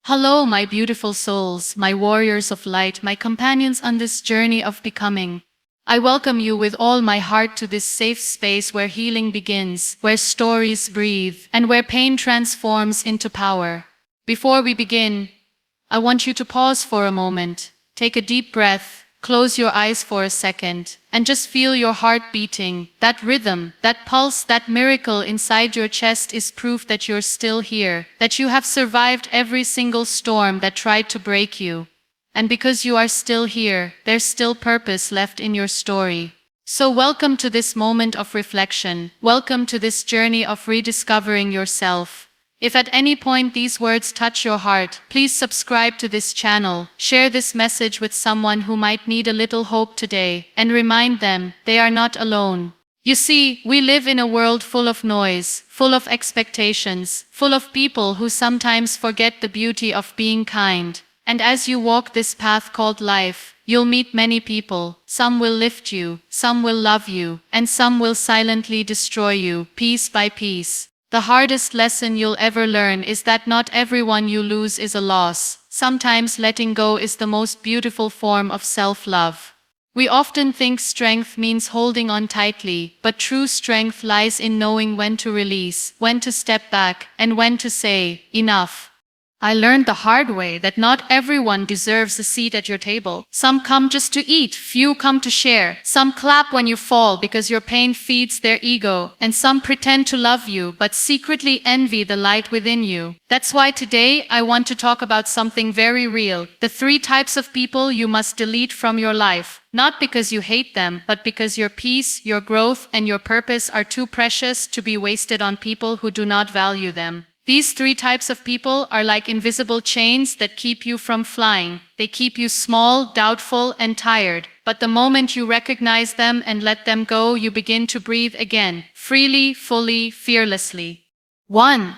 Hello, my beautiful souls, my warriors of light, my companions on this journey of becoming. I welcome you with all my heart to this safe space where healing begins, where stories breathe, and where pain transforms into power. Before we begin, I want you to pause for a moment, take a deep breath, close your eyes for a second, and just feel your heart beating. That rhythm, that pulse, that miracle inside your chest is proof that you're still here, that you have survived every single storm that tried to break you. And because you are still here, there's still purpose left in your story. So welcome to this moment of reflection. Welcome to this journey of rediscovering yourself. If at any point these words touch your heart, please subscribe to this channel, share this message with someone who might need a little hope today, and remind them they are not alone. You see, we live in a world full of noise, full of expectations, full of people who sometimes forget the beauty of being kind. And as you walk this path called life, you'll meet many people. Some will lift you, some will love you, and some will silently destroy you, piece by piece. The hardest lesson you'll ever learn is that not everyone you lose is a loss. Sometimes letting go is the most beautiful form of self-love. We often think strength means holding on tightly, but true strength lies in knowing when to release, when to step back, and when to say, enough. I learned the hard way that not everyone deserves a seat at your table. Some come just to eat, few come to share. Some clap when you fall because your pain feeds their ego, and some pretend to love you but secretly envy the light within you. That's why today I want to talk about something very real. The 3 types of people you must delete from your life. Not because you hate them, but because your peace, your growth, and your purpose are too precious to be wasted on people who do not value them. These 3 types of people are like invisible chains that keep you from flying. They keep you small, doubtful, and tired. But the moment you recognize them and let them go, you begin to breathe again, freely, fully, fearlessly. 1.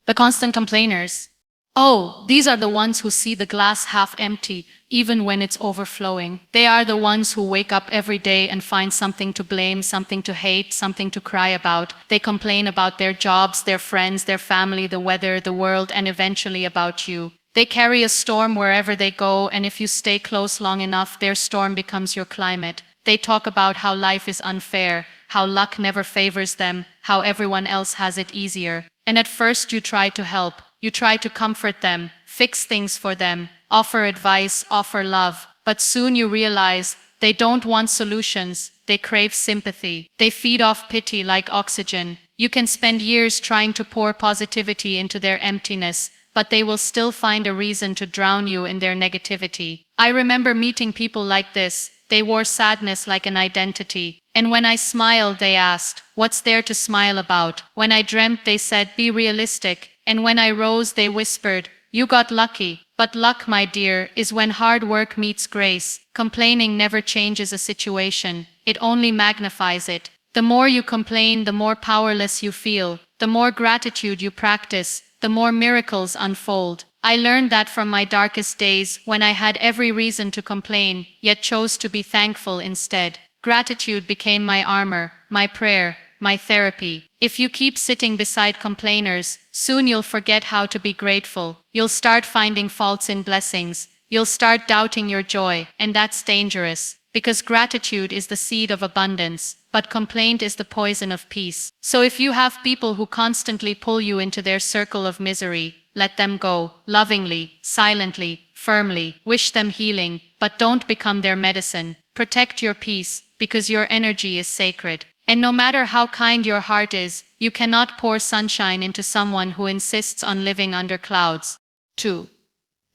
The constant complainers. Oh, these are the ones who see the glass half empty, even when it's overflowing. They are the ones who wake up every day and find something to blame, something to hate, something to cry about. They complain about their jobs, their friends, their family, the weather, the world, and eventually about you. They carry a storm wherever they go, and if you stay close long enough, their storm becomes your climate. They talk about how life is unfair, how luck never favors them, how everyone else has it easier. And at first you try to help. You try to comfort them, fix things for them, offer advice, offer love. But soon you realize they don't want solutions, they crave sympathy. They feed off pity like oxygen. You can spend years trying to pour positivity into their emptiness, but they will still find a reason to drown you in their negativity. I remember meeting people like this. They wore sadness like an identity. And when I smiled, they asked, "What's there to smile about?" When I dreamt, they said, "Be realistic." And when I rose, they whispered, "You got lucky." But luck, my dear, is when hard work meets grace. Complaining never changes a situation. It only magnifies it. The more you complain, the more powerless you feel. The more gratitude you practice, the more miracles unfold. I learned that from my darkest days, when I had every reason to complain, yet chose to be thankful instead. Gratitude became my armor, my prayer, my therapy. If you keep sitting beside complainers, soon you'll forget how to be grateful. You'll start finding faults in blessings. You'll start doubting your joy, and that's dangerous. Because gratitude is the seed of abundance, but complaint is the poison of peace. So if you have people who constantly pull you into their circle of misery, let them go, lovingly, silently, firmly. Wish them healing, but don't become their medicine. Protect your peace, because your energy is sacred. And no matter how kind your heart is, you cannot pour sunshine into someone who insists on living under clouds. 2.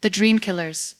The dream killers.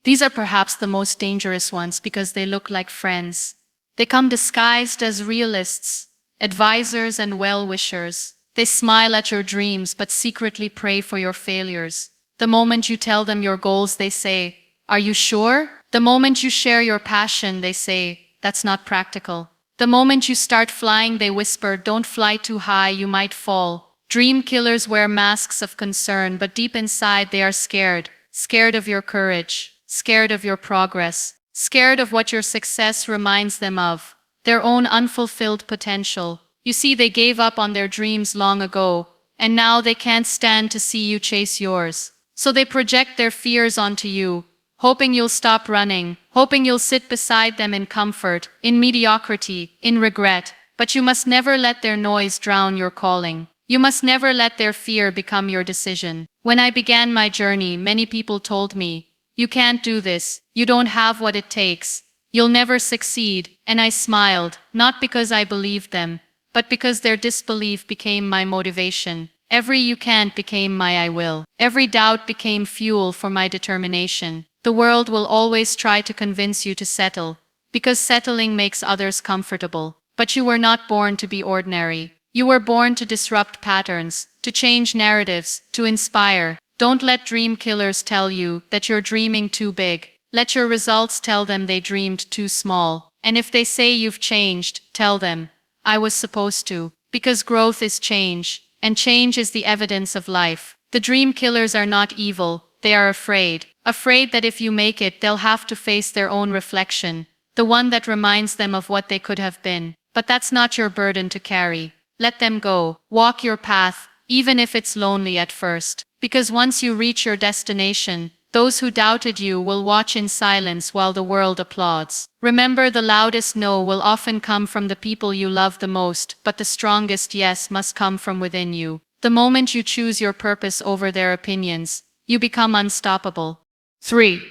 These are perhaps the most dangerous ones because they look like friends. They come disguised as realists, advisors, and well-wishers. They smile at your dreams but secretly pray for your failures. The moment you tell them your goals, they say, "Are you sure?" The moment you share your passion, they say, "That's not practical." The moment you start flying, they whisper, "Don't fly too high, you might fall." Dream killers wear masks of concern, but deep inside they are scared. Scared of your courage, scared of your progress, scared of what your success reminds them of, their own unfulfilled potential. You see, they gave up on their dreams long ago, and now they can't stand to see you chase yours. So they project their fears onto you, hoping you'll stop running, hoping you'll sit beside them in comfort, in mediocrity, in regret. But you must never let their noise drown your calling. You must never let their fear become your decision. When I began my journey, many people told me, "You can't do this, you don't have what it takes, you'll never succeed." And I smiled, not because I believed them, but because their disbelief became my motivation. Every "you can't" became my "I will." Every doubt became fuel for my determination. The world will always try to convince you to settle, because settling makes others comfortable. But you were not born to be ordinary. You were born to disrupt patterns, to change narratives, to inspire. Don't let dream killers tell you that you're dreaming too big. Let your results tell them they dreamed too small. And if they say you've changed, tell them, "I was supposed to." Because growth is change, and change is the evidence of life. The dream killers are not evil, they are afraid. Afraid that if you make it, they'll have to face their own reflection, the one that reminds them of what they could have been. But that's not your burden to carry. Let them go. Walk your path, even if it's lonely at first. Because once you reach your destination, those who doubted you will watch in silence while the world applauds. Remember, the loudest no will often come from the people you love the most, but the strongest yes must come from within you. The moment you choose your purpose over their opinions, you become unstoppable. 3.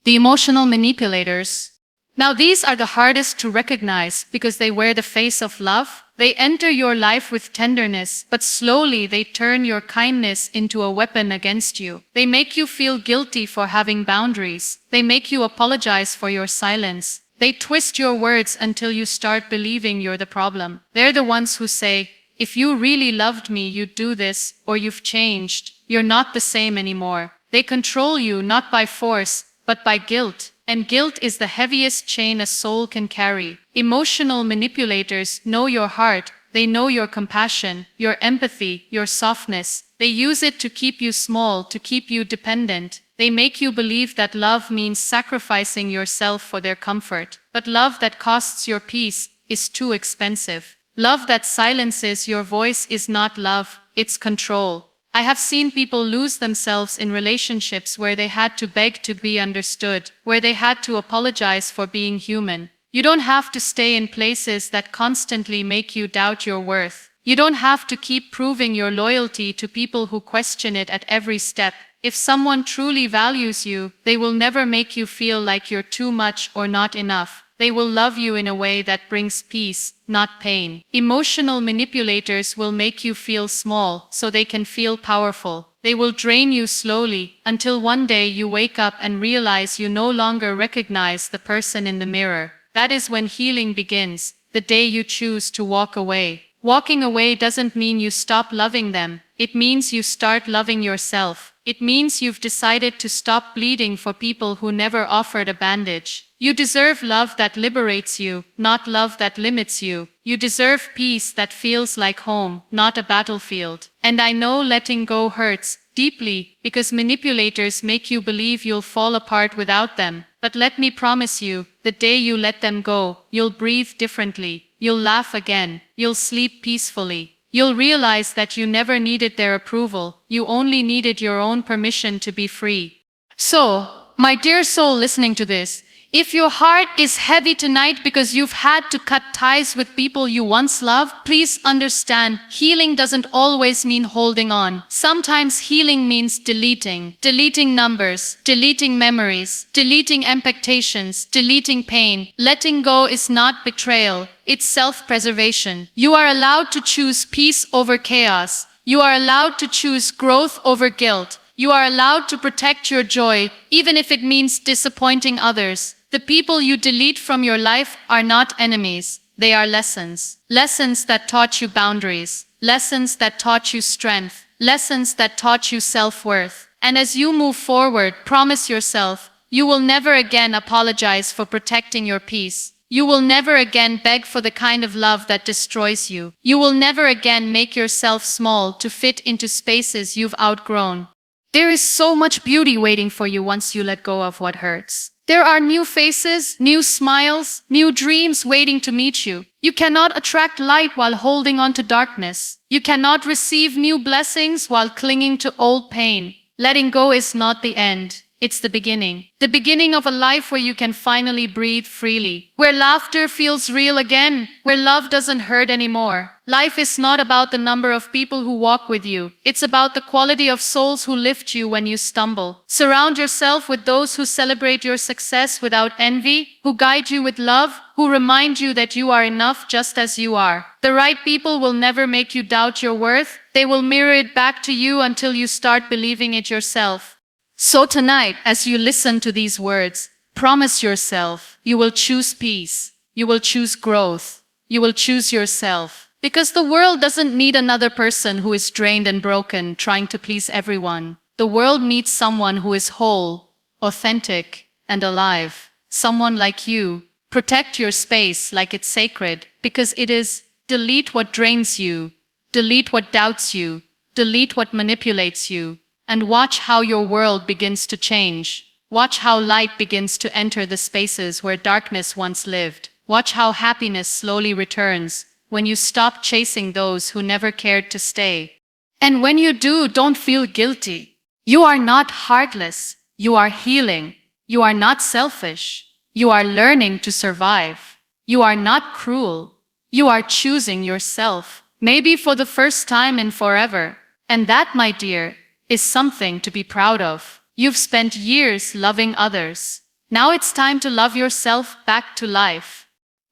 The emotional manipulators. Now these are the hardest to recognize because they wear the face of love. They enter your life with tenderness, but slowly they turn your kindness into a weapon against you. They make you feel guilty for having boundaries. They make you apologize for your silence. They twist your words until you start believing you're the problem. They're the ones who say, "If you really loved me, you'd do this," or "You've changed. You're not the same anymore." They control you not by force, but by guilt. And guilt is the heaviest chain a soul can carry. Emotional manipulators know your heart. They know your compassion, your empathy, your softness. They use it to keep you small, to keep you dependent. They make you believe that love means sacrificing yourself for their comfort. But love that costs your peace is too expensive. Love that silences your voice is not love, it's control. I have seen people lose themselves in relationships where they had to beg to be understood, where they had to apologize for being human. You don't have to stay in places that constantly make you doubt your worth. You don't have to keep proving your loyalty to people who question it at every step. If someone truly values you, they will never make you feel like you're too much or not enough. They will love you in a way that brings peace, not pain. Emotional manipulators will make you feel small so they can feel powerful. They will drain you slowly until one day you wake up and realize you no longer recognize the person in the mirror. That is when healing begins, the day you choose to walk away. Walking away doesn't mean you stop loving them. It means you start loving yourself. It means you've decided to stop bleeding for people who never offered a bandage. You deserve love that liberates you, not love that limits you. You deserve peace that feels like home, not a battlefield. And I know letting go hurts deeply because manipulators make you believe you'll fall apart without them. But let me promise you, the day you let them go, you'll breathe differently. You'll laugh again. You'll sleep peacefully. You'll realize that you never needed their approval. You only needed your own permission to be free. So, my dear soul listening to this, if your heart is heavy tonight because you've had to cut ties with people you once loved, please understand, healing doesn't always mean holding on. Sometimes healing means deleting numbers, deleting memories, deleting expectations, deleting pain. Letting go is not betrayal, it's self-preservation. You are allowed to choose peace over chaos. You are allowed to choose growth over guilt. You are allowed to protect your joy, even if it means disappointing others. The people you delete from your life are not enemies. They are lessons. Lessons that taught you boundaries. Lessons that taught you strength. Lessons that taught you self-worth. And as you move forward, promise yourself, you will never again apologize for protecting your peace. You will never again beg for the kind of love that destroys you. You will never again make yourself small to fit into spaces you've outgrown. There is so much beauty waiting for you once you let go of what hurts. There are new faces, new smiles, new dreams waiting to meet you. You cannot attract light while holding on to darkness. You cannot receive new blessings while clinging to old pain. Letting go is not the end. It's the beginning. The beginning of a life where you can finally breathe freely, where laughter feels real again, where love doesn't hurt anymore. Life is not about the number of people who walk with you. It's about the quality of souls who lift you when you stumble. Surround yourself with those who celebrate your success without envy, who guide you with love, who remind you that you are enough just as you are. The right people will never make you doubt your worth. They will mirror it back to you until you start believing it yourself. So tonight, as you listen to these words, promise yourself you will choose peace, you will choose growth, you will choose yourself. Because the world doesn't need another person who is drained and broken, trying to please everyone. The world needs someone who is whole, authentic, and alive. Someone like you. Protect your space like it's sacred, because it is. Delete what drains you, delete what doubts you, delete what manipulates you. And watch how your world begins to change. Watch how light begins to enter the spaces where darkness once lived. Watch how happiness slowly returns when you stop chasing those who never cared to stay. And when you do, don't feel guilty. You are not heartless. You are healing. You are not selfish. You are learning to survive. You are not cruel. You are choosing yourself, maybe for the first time in forever. And that, my dear, is something to be proud of. You've spent years loving others. Now it's time to love yourself back to life.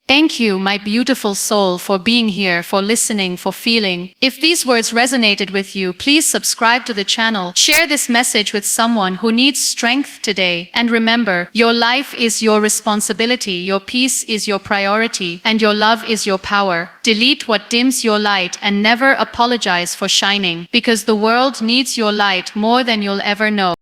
Thank you, my beautiful soul, for being here, for listening, for feeling. If these words resonated with you, please subscribe to the channel. Share this message with someone who needs strength today. And remember, your life is your responsibility, your peace is your priority, and your love is your power. Delete what dims your light and never apologize for shining, because the world needs your light more than you'll ever know.